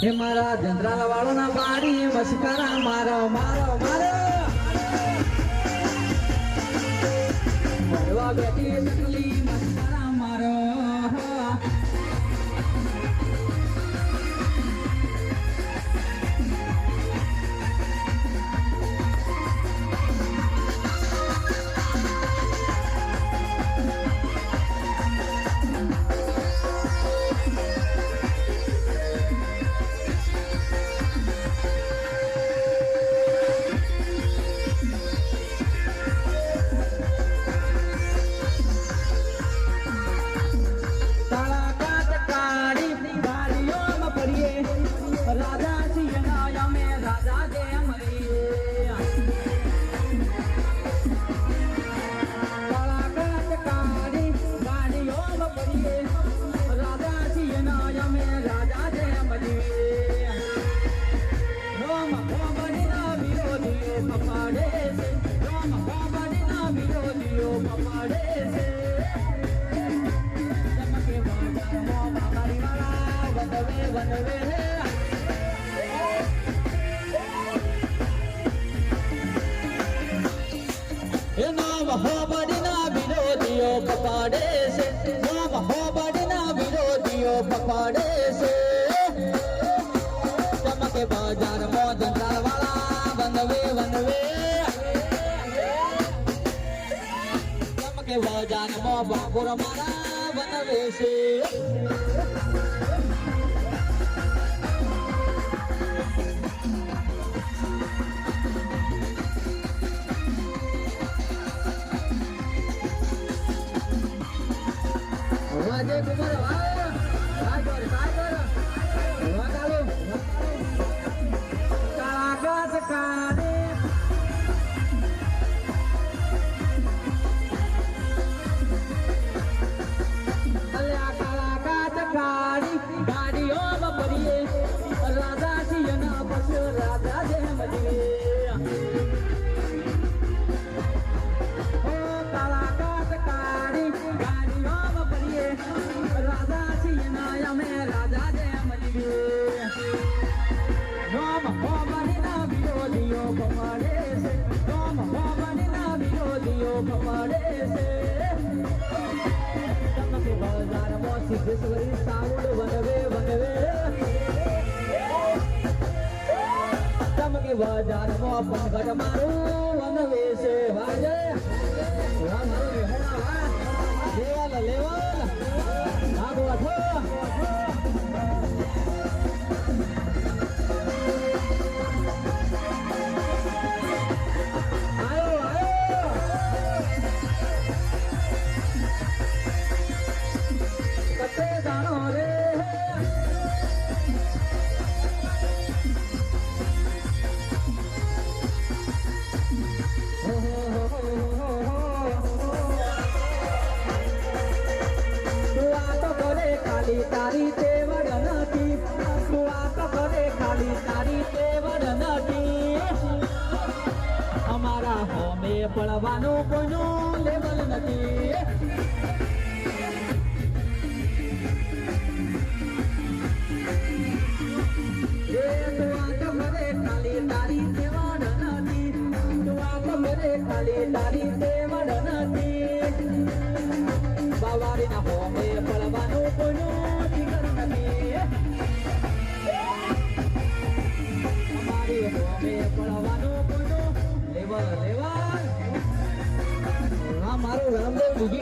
હે મારા જંત્રાલા વાળો ના બારી મસ્કરા મારો મારો મારો મરવા બેઠી સકલી મસ્કરા મારો પકડે છે મોહબ્બતના વિરોધીઓ પકડે છે ચમકે બજારમાં જંજાળવાળા વનવે વનવે ચમકે બજારમાં બાપુર મારા વનવે છે Ajay Kumar, Sajor, Wagalu, Kalagat Kane, Alya Kalagat Kane, Gadi Om Pariye, Radha Siyana Pasu Radha Jemadiye. બજારમાં પંકજ મારું વનવે છે વાજે લેવલ લેવલ આગો આઠો તારી તેવડ નથી તું આ તો કરે ખાલી તારી તેવડ નથી અમારા હોમે પડવાનું કોઈનું લેવલ નથી એ તું આ તો કરે ખાલી તારી તેવડ નથી તું આ તો કરે ખાલી તારી તેવડ નથી બાવારીના હોમે પડવાનું કોઈનું લેવલ લેવલ મારું રામદેવ